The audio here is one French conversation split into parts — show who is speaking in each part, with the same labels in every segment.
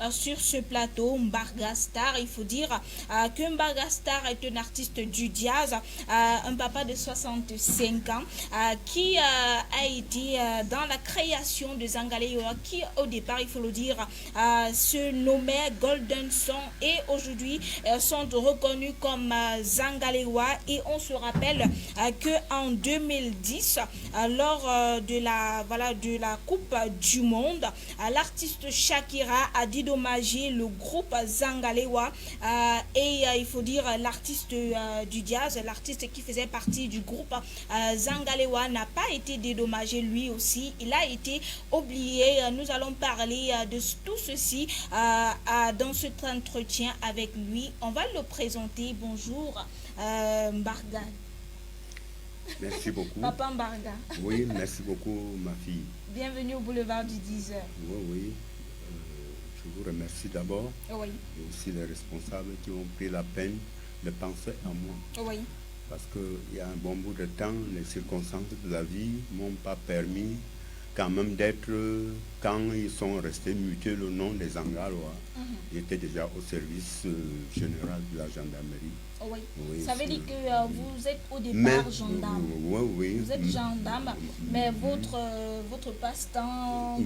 Speaker 1: sur ce plateau, Mbarga Star. Il faut dire que Mbarga Star est un artiste du jazz, un papa de 65 ans qui a été dans la création de Zangalewa, qui au départ, il faut le dire, se nommait Golden Song et aujourd'hui sont reconnus comme Zangalewa. Et on se rappelle que en 2010, lors de la Coupe du Monde, l'artiste Shakira a dédommagé le groupe Zangalewa et il faut dire l'artiste du jazz, l'artiste qui faisait partie du groupe Zangalewa n'a pas été dédommagé lui aussi, il a été oublié. Nous allons parler de tout ceci dans cet entretien avec lui. On va le présenter. Bonjour Mbarga.
Speaker 2: Merci beaucoup.
Speaker 1: Papa Mbarga.
Speaker 2: Oui, merci beaucoup, ma fille.
Speaker 1: Bienvenue au boulevard du 10h.
Speaker 2: Oui. Je vous remercie d'abord.
Speaker 1: Oui.
Speaker 2: Et aussi les responsables qui ont pris la peine de penser à moi.
Speaker 1: Oui.
Speaker 2: Parce qu'il y a un bon bout de temps, les circonstances de la vie ne m'ont pas permis quand même d'être, quand ils sont restés mutés le nom des Zangalewa. J'étais déjà au service général de la gendarmerie.
Speaker 1: Oui.
Speaker 2: Oui,
Speaker 1: Ça veut dire que vous êtes au départ gendarme.
Speaker 2: Oui.
Speaker 1: Vous êtes gendarme, mais votre passe-temps,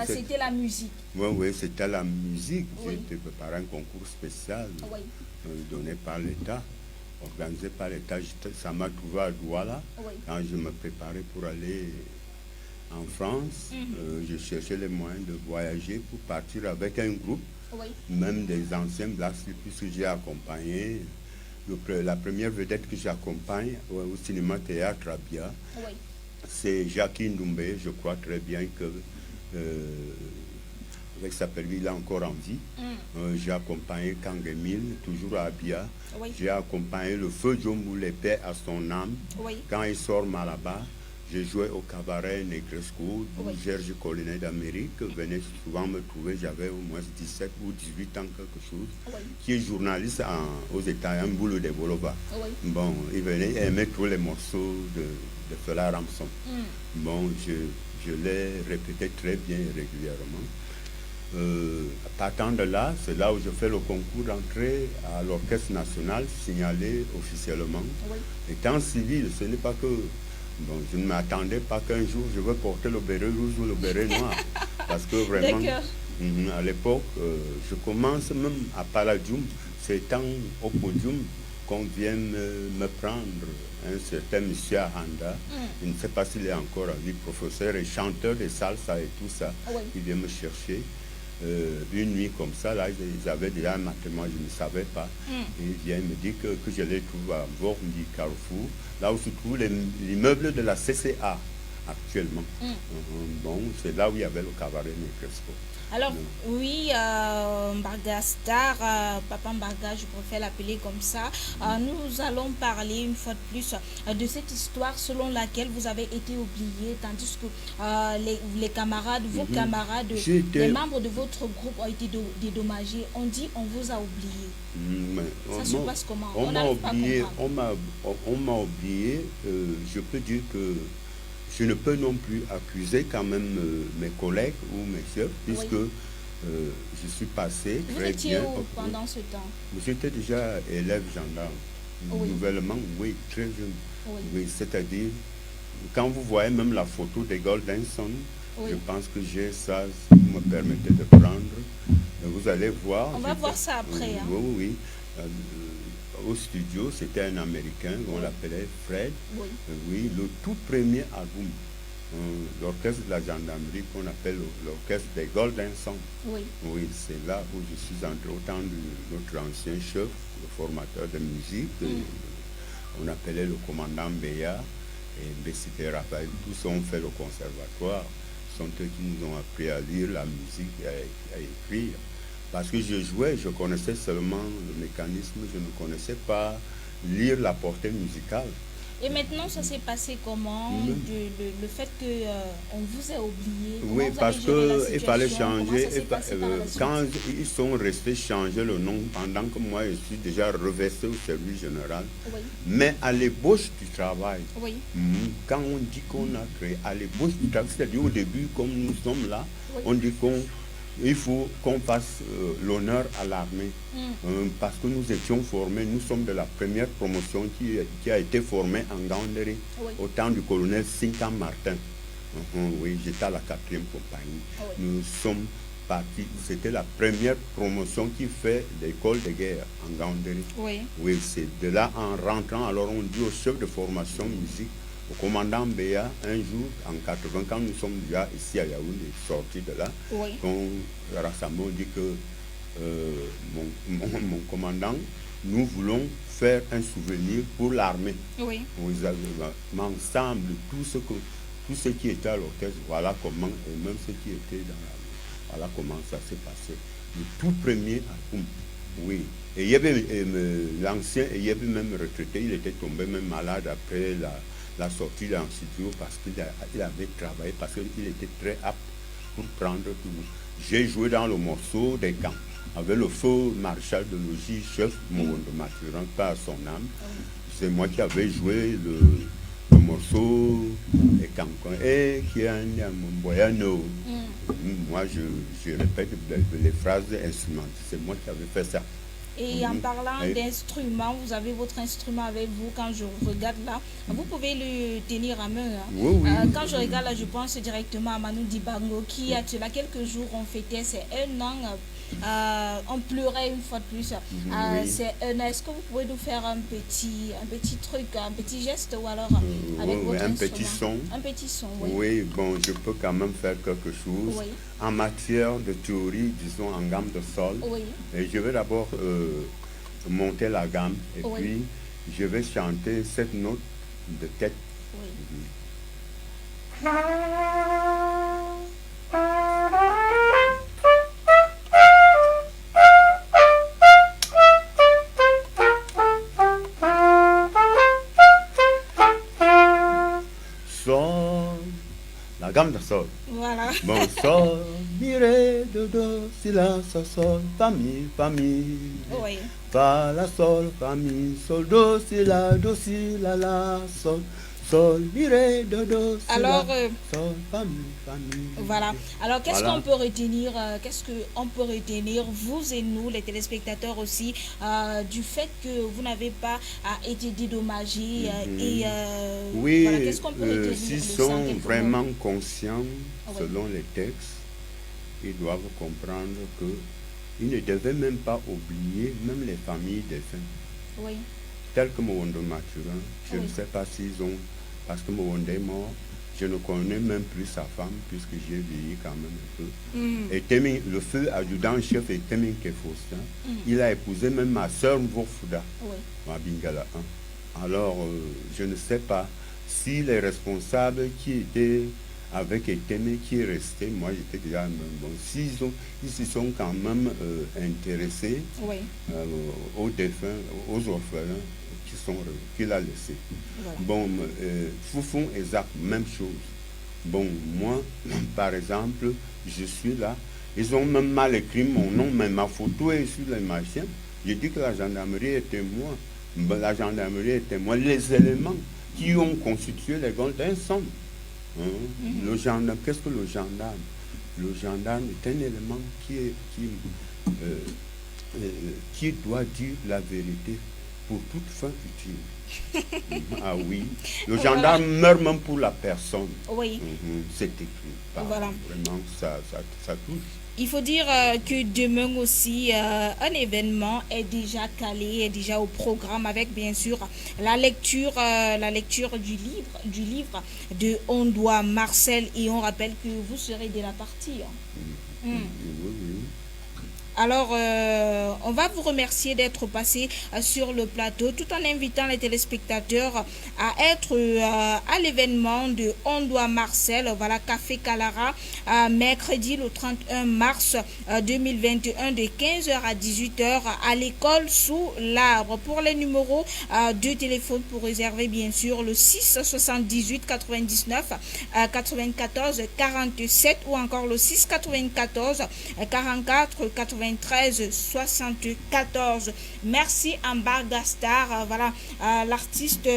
Speaker 1: c'était la musique.
Speaker 2: Oui, c'était la musique.
Speaker 1: Oui.
Speaker 2: J'ai préparé un concours spécial donné par l'État, organisé par l'État. Ça m'a trouvé à Douala quand je me préparais pour aller en France. Je cherchais les moyens de voyager pour partir avec un groupe. Même des anciens Blacks, puisque j'ai accompagné la première vedette que j'accompagne au cinéma théâtre à Bia, c'est Jackie Ndoumbé. Je crois très bien que avec sa permis, il est encore en vie. J'ai accompagné Kangemil, toujours à Abia. J'ai accompagné le feu Djomboulé, paix à son âme. Quand il sort Malabar, j'ai joué au cabaret Negresco, où Serge Collinet d'Amérique venait souvent me trouver. J'avais au moins 17 ou 18 ans, quelque chose, qui est journaliste aux États, un boulot de Bolova. Bon, il venait, il aimait tous les morceaux de Fela Ramson. Bon, je l'ai répété très bien et régulièrement. Partant de là, c'est là où je fais le concours d'entrée à l'Orchestre National, signalé officiellement. Étant civil, ce n'est pas que... Bon, je ne m'attendais pas qu'un jour je veux porter le béret rouge ou le béret noir. Parce que vraiment, à l'époque, je commence même à Palladium, c'est étant au podium qu'on vient me prendre un certain monsieur Ahanda. Je ne sais pas s'il est encore en vie, professeur et chanteur de salsa et tout ça. Il vient me chercher. Une nuit comme ça, là, ils avaient déjà un matement, je ne savais pas. Et il vient me dire que je les trouve à Vormdi Carrefour, là où se trouve l'immeuble de la CCA actuellement. Bon, c'est là où il y avait le cabaret Negresco.
Speaker 1: Alors, oui, Mbarga Star, Papa Mbarga, je préfère l'appeler comme ça. Nous allons parler une fois de plus de cette histoire selon laquelle vous avez été oublié, tandis que les camarades, vos camarades, les membres de votre groupe ont été dédommagés. On dit on vous a oublié. Ça se passe comment?
Speaker 2: On m'a oublié. Je peux dire que je ne peux non plus accuser quand même mes collègues ou mes chefs, puisque je suis passé
Speaker 1: vous
Speaker 2: très
Speaker 1: étiez
Speaker 2: bien.
Speaker 1: Où pendant ce temps?
Speaker 2: J'étais déjà élève gendarme. Nouvellement, oui, très jeune. Oui, c'est-à-dire, quand vous voyez même la photo des Golden Song, je pense que j'ai ça, si vous me permettez de prendre. Vous allez voir.
Speaker 1: On va voir ça après.
Speaker 2: Oui. Au studio, c'était un Américain, on l'appelait Fred. Oui, le tout premier album, l'orchestre de la gendarmerie qu'on appelle l'orchestre des Golden Song. Oui, c'est là où je suis entré au temps de notre ancien chef, le formateur de musique. On appelait le commandant Béa et Bessité Raphaël. Tous ont fait le conservatoire. Ce sont eux qui nous ont appris à lire la musique et à écrire. Parce que je jouais, je connaissais seulement le mécanisme, je ne connaissais pas lire la portée musicale.
Speaker 1: Et maintenant, ça s'est passé comment? Le fait qu'on vous ait oublié?
Speaker 2: Oui, parce qu'il fallait changer. Quand ils sont restés changer le nom, pendant que moi, je suis déjà revêtu au service général. Mais à l'ébauche du travail, quand on dit qu'on a créé, à l'ébauche du travail, c'est-à-dire au début, comme nous sommes là, on dit qu'on il faut qu'on fasse l'honneur à l'armée. Parce que nous étions formés, nous sommes de la première promotion qui a été formée en Gaoundéré, au temps du colonel Sinkan Martin. Oui, j'étais à la 4e compagnie. Nous sommes partis, c'était la première promotion qui fait l'école de guerre en Gaoundéré. Oui, c'est de là en rentrant, alors on dit au chef de formation musique, au commandant Béa, un jour, en 80, quand nous sommes déjà ici à Yaoundé, sortis de là, on rassemble, on dit que mon commandant, nous voulons faire un souvenir pour l'armée. Ensemble, tout ce qui était à l'orchestre, voilà comment, et même ce qui était dans l'armée, voilà comment ça s'est passé. Le tout premier album, oui. Et il y avait l'ancien, il y avait même retraité, il était tombé même malade après la sortie d'un studio parce qu'il avait travaillé, parce qu'il était très apte pour prendre tout. J'ai joué dans le morceau des camps avec le feu maréchal de logis, chef Mowondo Mathurin, pas à son âme. C'est moi qui avais joué le morceau des camps. Et qui a un boyano. Moi, je répète les phrases instrumentales. C'est moi qui avais fait ça.
Speaker 1: Et en parlant d'instruments, vous avez votre instrument avec vous. Quand je regarde là, vous pouvez le tenir à main. Quand je regarde là, je pense directement à Manu Dibango qui, il y a quelques jours, on fêtait ses 1 an. On pleurait une fois de plus. Est-ce que vous pouvez nous faire un petit truc, un petit geste ou alors avec votre
Speaker 2: un
Speaker 1: instrument?
Speaker 2: petit son.
Speaker 1: Un petit son,
Speaker 2: oui. Bon, je peux quand même faire quelque chose. En matière de théorie, disons en gamme de sol. Et je vais d'abord monter la gamme et puis je vais chanter cette note de tête. La gamme de sol.
Speaker 1: Voilà.
Speaker 2: Bon, sol, mi, ré, do, do, si, la, sol, fa, mi, fa, la, sol, fa, mi, sol, do, si, la, sol. Sol, mi, ré, do, do, si,
Speaker 1: alors,
Speaker 2: la, sol, fa, mi.
Speaker 1: Voilà. Alors, qu'est-ce qu'on peut retenir, vous et nous, les téléspectateurs aussi, du fait que vous n'avez pas été dédommagés
Speaker 2: oui,
Speaker 1: voilà, qu'est-ce qu'on peut retenir
Speaker 2: s'ils sont vraiment conscients, selon les textes, ils doivent comprendre qu'ils ne devaient même pas oublier même les familles défunts. Tels que Mowondo Mathurin, je ne sais pas s'ils ont, parce que Mowondo est mort, je ne connais même plus sa femme puisque j'ai vieilli quand même un peu. Et Teming, le feu adjudant-chef est Teming Kefosta. Il a épousé même ma soeur Mvofouda, ma Bingala. Alors, je ne sais pas si les responsables qui étaient avec Eteme, qui est resté, moi j'étais déjà bon, ils se sont quand même intéressés aux défunts, aux orphelins qu'il a laissés. Bon, Foufoun et Zap, même chose. Bon, moi, par exemple, je suis là. Ils ont même mal écrit mon nom, mais ma photo est sur les machines. J'ai dit que la gendarmerie était moi. La gendarmerie était moi. Les éléments qui ont constitué les gangs ensemble. Le gendarme, qu'est-ce que le gendarme? Le gendarme est un élément qui doit dire la vérité pour toute fin utile. Ah oui, le gendarme meurt même pour la personne. C'est écrit. Vraiment, ça touche.
Speaker 1: Il faut dire que demain aussi, un événement est déjà calé, est déjà au programme avec bien sûr la lecture du livre de Ondoa Marcel, et on rappelle que vous serez de la partie. Alors, on va vous remercier d'être passé sur le plateau, tout en invitant les téléspectateurs à être à l'événement de Ondoa Marcel, voilà, Café Calara, mercredi le 31 mars 2021 de 15h à 18h à l'école sous l'arbre. Pour les numéros de téléphone pour réserver, bien sûr, le 6 78 99 94 47 ou encore le 6 94 44 80 93 74. Merci Ambargastar, voilà l'artiste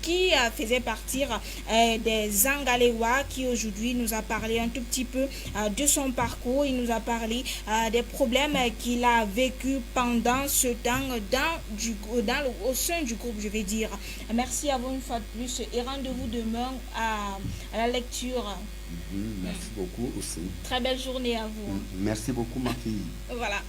Speaker 1: qui faisait partir des Zangalewa, qui aujourd'hui nous a parlé un tout petit peu de son parcours. Il nous a parlé des problèmes qu'il a vécu pendant ce temps au sein du groupe, je vais dire. Merci à vous une fois de plus et rendez-vous demain à la lecture.
Speaker 2: Merci beaucoup aussi.
Speaker 1: Très belle journée à vous.
Speaker 2: Merci beaucoup, ma fille.
Speaker 1: Voilà.